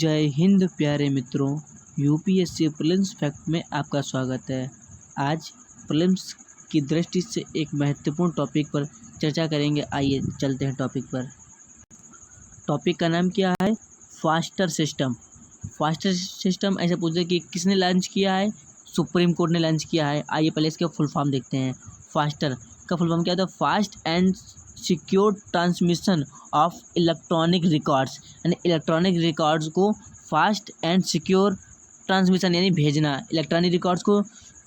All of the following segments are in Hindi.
जय हिंद प्यारे मित्रों। यूपीएससी प्रीलिम्स फैक्ट में आपका स्वागत है। आज प्रीलिम्स की दृष्टि से एक महत्वपूर्ण टॉपिक पर चर्चा करेंगे। आइए चलते हैं टॉपिक पर। टॉपिक का नाम क्या है? Faster system. फास्टर सिस्टम ऐसे पूछे कि किसने लॉन्च किया है? सुप्रीम कोर्ट ने लॉन्च किया है। आइए पहले इसका फुल फॉर्म देखते हैं। फास्टर का फुल फॉर्म क्या था? Fast and secure transmission of electronic records. यानी इलेक्ट्रॉनिक रिकॉर्ड्स को फास्ट एंड सिक्योर ट्रांसमिशन यानी भेजना, इलेक्ट्रॉनिक रिकॉर्ड्स को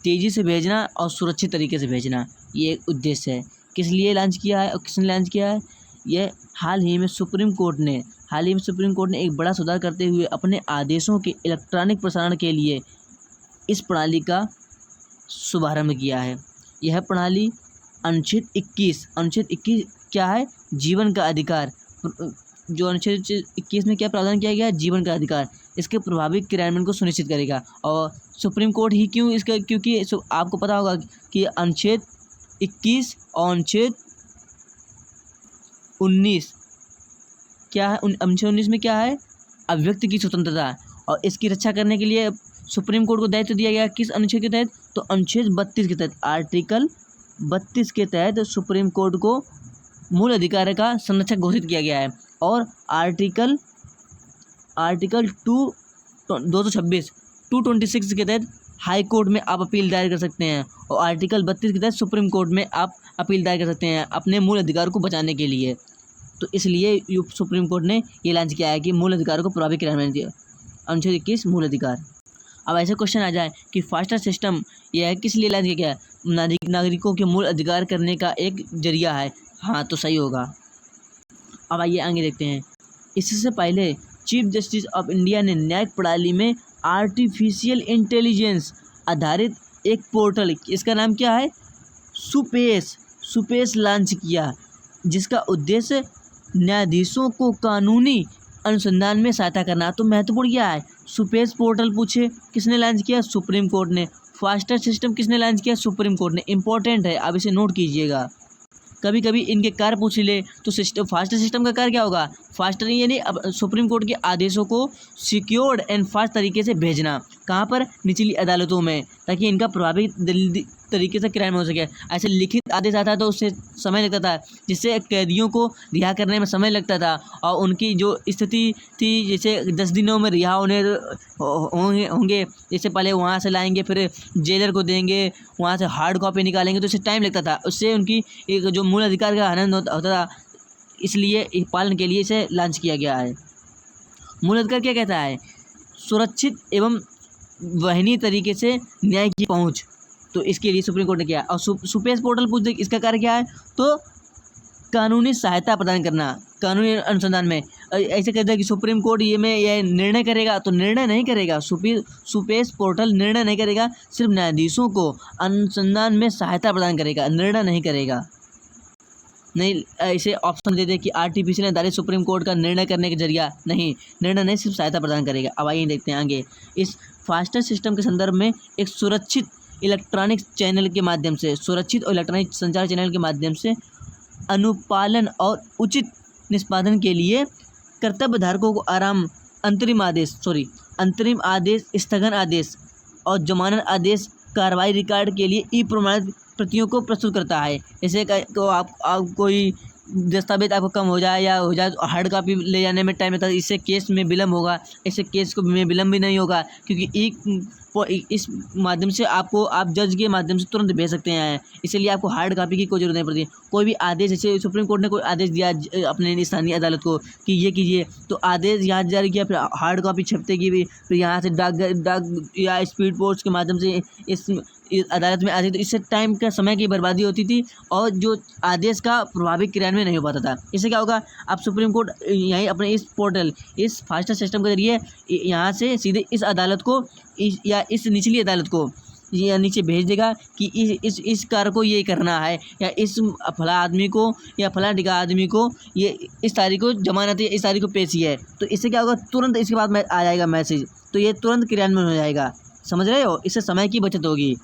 तेज़ी से भेजना और सुरक्षित तरीके से भेजना, ये उद्देश्य है। किस लिए लॉन्च किया है और किसने लॉन्च किया है? ये हाल ही में सुप्रीम कोर्ट ने एक बड़ा सुधार करते हुए अपने आदेशों के इलेक्ट्रॉनिक प्रसारण के लिए इस प्रणाली का शुभारंभ किया है। यह प्रणाली अनुच्छेद 21 क्या है? जीवन का अधिकार। जो अनुच्छेद 21 में क्या प्रावधान किया गया है? जीवन का अधिकार। इसके प्रभावी क्रियान्वयन को सुनिश्चित करेगा। और सुप्रीम कोर्ट ही क्यों इसका? क्योंकि आपको पता होगा कि अनुच्छेद 21 और अनुच्छेद 19 क्या है? अनुच्छेद 19 में क्या है? अभिव्यक्ति की स्वतंत्रता। और इसकी रक्षा करने के लिए सुप्रीम कोर्ट को दायित्व दिया गया। किस अनुच्छेद के तहत? तो अनुच्छेद 32 के तहत, आर्टिकल 32 के तहत सुप्रीम कोर्ट को मूल अधिकार का संरक्षक घोषित किया गया है। और आर्टिकल 226 के तहत हाई कोर्ट में आप अपील दायर कर सकते हैं। और आर्टिकल 32 के तहत सुप्रीम कोर्ट में आप अपील दायर कर सकते हैं अपने मूल अधिकार को बचाने के लिए। तो इसलिए सुप्रीम कोर्ट ने ये लॉन्च किया है कि मूल अधिकारों को प्रभावी क्रियान्वयन दिया। अनुच्छेद 21 मूल अधिकार। अब ऐसे क्वेश्चन आ जाए कि फास्टर सिस्टम यह है किस लिए लॉन्च किया गया? नागरिकों के मूल अधिकार करने का एक जरिया है। हाँ, तो सही होगा। अब आइए आगे देखते हैं। इससे पहले चीफ जस्टिस ऑफ इंडिया ने न्यायिक प्रणाली में आर्टिफिशियल इंटेलिजेंस आधारित एक पोर्टल, इसका नाम क्या है? सुपेस लॉन्च किया, जिसका उद्देश्य न्यायाधीशों को कानूनी अनुसंधान में सहायता करना। तो महत्वपूर्ण क्या है? सुपेस पोर्टल पूछे किसने लॉन्च किया? सुप्रीम कोर्ट ने। फास्टर सिस्टम किसने लॉन्च किया? सुप्रीम कोर्ट ने। इंपॉर्टेंट है, आप इसे नोट कीजिएगा। कभी कभी इनके कार्य पूछ ले तो फास्टर सिस्टम का कार्य क्या होगा? फास्टर यानी अब सुप्रीम कोर्ट के आदेशों को सिक्योर्ड एंड फास्ट तरीके से भेजना। कहाँ पर? निचली अदालतों में, ताकि इनका प्रभावी तरीके से क्राइम हो सके। ऐसे लिखित आदेश आता तो उससे समय लगता था, जिससे कैदियों को रिहा करने में समय लगता था। और उनकी जो स्थिति थी, जैसे 10 दिनों में रिहा होंगे, जैसे पहले वहाँ से लाएंगे, फिर जेलर को देंगे, वहाँ से हार्ड कॉपी निकालेंगे, तो इससे टाइम लगता था। उससे उनकी एक जो मूल अधिकार का हनन होता था। इसलिए पालन के लिए इसे लॉन्च किया गया है। मूल अधिकार क्या कहता है? सुरक्षित एवं वहनीय तरीके से न्याय की पहुँच। तो इसके लिए सुप्रीम कोर्ट ने किया। और सुपेस पोर्टल पूछ दे, इसका कार्य क्या है? तो कानूनी सहायता प्रदान करना कानूनी अनुसंधान में। ऐसे कहते हैं कि सुप्रीम कोर्ट यह निर्णय करेगा, तो निर्णय नहीं करेगा। सुपेस पोर्टल निर्णय नहीं करेगा, सिर्फ न्यायाधीशों को अनुसंधान में सहायता प्रदान करेगा, निर्णय नहीं करेगा। नहीं, ऐसे ऑप्शन दे दे कि आर्टिफिशियल आधारित सुप्रीम कोर्ट का निर्णय करने का जरिया नहीं, निर्णय नहीं, सिर्फ सहायता प्रदान करेगा। अब आइए देखते हैं आगे। इस फास्टर सिस्टम के संदर्भ में एक सुरक्षित इलेक्ट्रॉनिक चैनल के माध्यम से, सुरक्षित और इलेक्ट्रॉनिक संचार चैनल के माध्यम से अनुपालन और उचित निष्पादन के लिए कर्तव्यधारकों को अंतरिम आदेश, स्थगन आदेश और जमानत आदेश कार्रवाई रिकॉर्ड के लिए ई प्रमाणित प्रतियों को प्रस्तुत करता है। जैसे तो आप कोई दस्तावेज आपको कम हो जाए या हो जाए तो हार्ड कॉपी ले जाने में टाइम लगता है। इससे केस में विलम्ब होगा, इससे केस को में विलम्ब भी नहीं होगा, क्योंकि इस माध्यम से आप जज के माध्यम से तुरंत भेज सकते हैं। इसलिए आपको हार्ड कॉपी की कोई जरूरत नहीं पड़ती। कोई भी आदेश, जैसे सुप्रीम कोर्ट ने कोई आदेश दिया अपने स्थानीय अदालत को कि ये कीजिए, तो आदेश यहाँ जारी किया, फिर हार्ड कॉपी छपते की भी, फिर यहाँ से डाक या स्पीड पोस्ट के माध्यम से इस अदालत में आती, तो इससे टाइम का, समय की बर्बादी होती थी और जो आदेश का प्रभावी क्रियान्वयन नहीं हो पाता था। इससे क्या होगा? आप सुप्रीम कोर्ट यहीं अपने इस पोर्टल, इस फास्टर सिस्टम के जरिए यहाँ से सीधे इस अदालत को या इस निचली अदालत को या नीचे भेज देगा कि इस कार्य को ये करना है, या इस फला आदमी को या फला टिका आदमी को ये इस तारीख को जमानत है, इस तारीख को पेशी है। तो इससे क्या होगा? तुरंत इसके बाद में आ जाएगा मैसेज, तो ये तुरंत क्रियान्वयन हो जाएगा। समझ रहे हो? इससे समय की बचत होगी।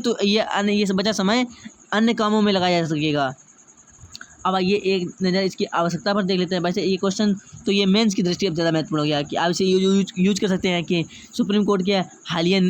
तो ये बचा समय अन्य कामों में लगाया जा सकेगा। अब आइए एक नज़र इसकी आवश्यकता पर देख लेते हैं। वैसे ये क्वेश्चन तो ये मेंस की दृष्टि अब ज़्यादा महत्वपूर्ण हो गया कि आप इसे यूज कर सकते हैं कि सुप्रीम कोर्ट के हालिया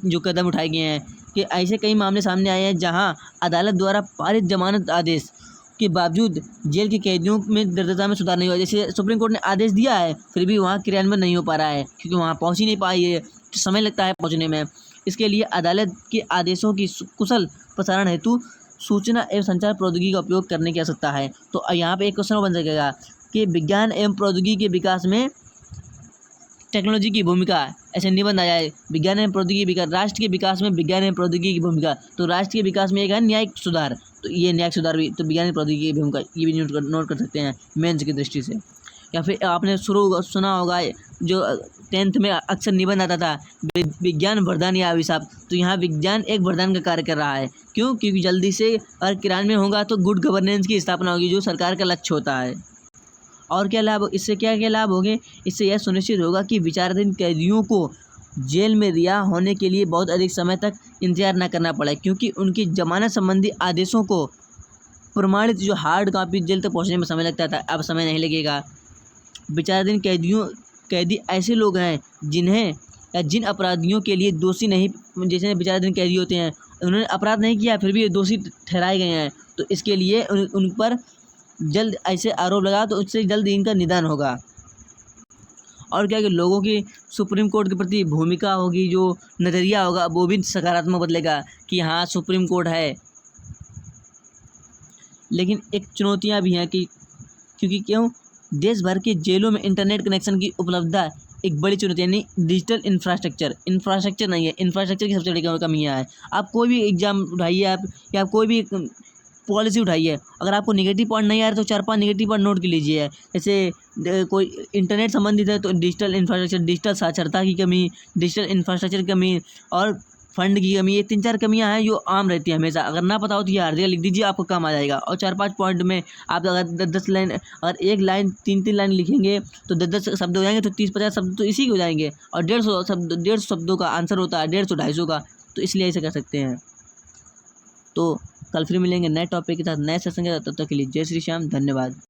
जो कदम उठाए गए हैं कि ऐसे कई मामले सामने आए हैं जहां अदालत द्वारा पारित जमानत आदेश के बावजूद जेल के कैदियों में दृढ़ता में सुधार नहीं हुआ। जैसे सुप्रीम कोर्ट ने आदेश दिया है फिर भी वहाँ क्रियान्वयन नहीं हो पा रहा है क्योंकि वहाँ पहुँच ही नहीं पाई है, तो समय लगता है पहुँचने में। इसके लिए अदालत के आदेशों की कुशल प्रसारण हेतु सूचना एवं संचार प्रौद्योगिकी का उपयोग करने की आवश्यकता है। तो यहाँ पे एक क्वेश्चन बन सकेगा कि विज्ञान एवं प्रौद्योगिकी के विकास में टेक्नोलॉजी की भूमिका, ऐसे निबंध आ जाए विज्ञान एवं प्रौद्योगिकी विकास, राष्ट्र के विकास में विज्ञान एवं प्रौद्योगिकी की भूमिका। तो राष्ट्र के विकास में एक है न्यायिक सुधार, तो ये न्यायिक सुधार भी तो विज्ञान एवं प्रौद्योगिकी की भूमिका, ये भी नोट कर सकते हैं मेंस की दृष्टि से। या फिर आपने सुना होगा जो 10th में अक्सर निबंध आता था विज्ञान वरदान या अभिशाप, तो यहाँ विज्ञान एक वरदान का कार्य कर रहा है। क्यों? क्योंकि जल्दी से अगर क्रियान्वयन होगा तो गुड गवर्नेंस की स्थापना होगी जो सरकार का लक्ष्य होता है। और क्या लाभ, इससे क्या क्या लाभ होंगे? इससे यह सुनिश्चित होगा कि विचाराधीन कैदियों को जेल में रिहा होने के लिए बहुत अधिक समय तक इंतजार न करना पड़े क्योंकि उनकी जमानत संबंधी आदेशों को प्रमाणित जो हार्ड कॉपी जेल तक पहुँचने में समय लगता था, अब समय नहीं लगेगा। विचाराधीन कैदी ऐसे लोग हैं जिन्हें या जिन अपराधियों के लिए दोषी नहीं, जैसे विचाराधीन कैदी होते हैं उन्होंने अपराध नहीं किया फिर भी दोषी ठहराए गए हैं, तो इसके लिए उन पर जल्द ऐसे आरोप लगा तो उससे जल्द इनका निदान होगा। और क्या कि लोगों की सुप्रीम कोर्ट के प्रति भूमिका होगी, जो नज़रिया होगा वो भी सकारात्मक बदलेगा कि हाँ सुप्रीम कोर्ट है। लेकिन एक चुनौतियाँ भी हैं कि क्योंकि क्यों देश भर के जेलों में इंटरनेट कनेक्शन की उपलब्धता एक बड़ी चुनौती, यानी डिजिटल इंफ्रास्ट्रक्चर नहीं है, इंफ्रास्ट्रक्चर की सबसे बड़ी कमी है। आप कोई भी एग्जाम उठाइए आप या कोई भी पॉलिसी उठाइए, अगर आपको नेगेटिव पॉइंट नहीं आ रहा तो 4-5 नेगेटिव पॉइंट नोट कर लीजिए। जैसे कोई इंटरनेट संबंधित है तो डिजिटल इंफ्रास्ट्रक्चर, डिजिटल साक्षरता की कमी, डिजिटल इंफ्रास्ट्रक्चर की कमी और फंड की कमी, ये 3-4 कमियां हैं जो आम रहती है हमेशा। अगर ना पता हो तो ये हर जगह लिख दीजिए, आपको काम आ जाएगा। और 4-5 पॉइंट में आप अगर 10 लाइन, अगर एक लाइन 3-3 लाइन लिखेंगे तो 10-10 शब्द हो जाएंगे, तो 30-50 शब्द तो इसी के हो जाएंगे। और 150 शब्दों का आंसर होता है 150-250 का, तो इसलिए ऐसे कर सकते हैं। तो कल फिर मिलेंगे नए टॉपिक के साथ, नए सेशन के साथ, तब तक के लिए जय श्री श्याम, धन्यवाद।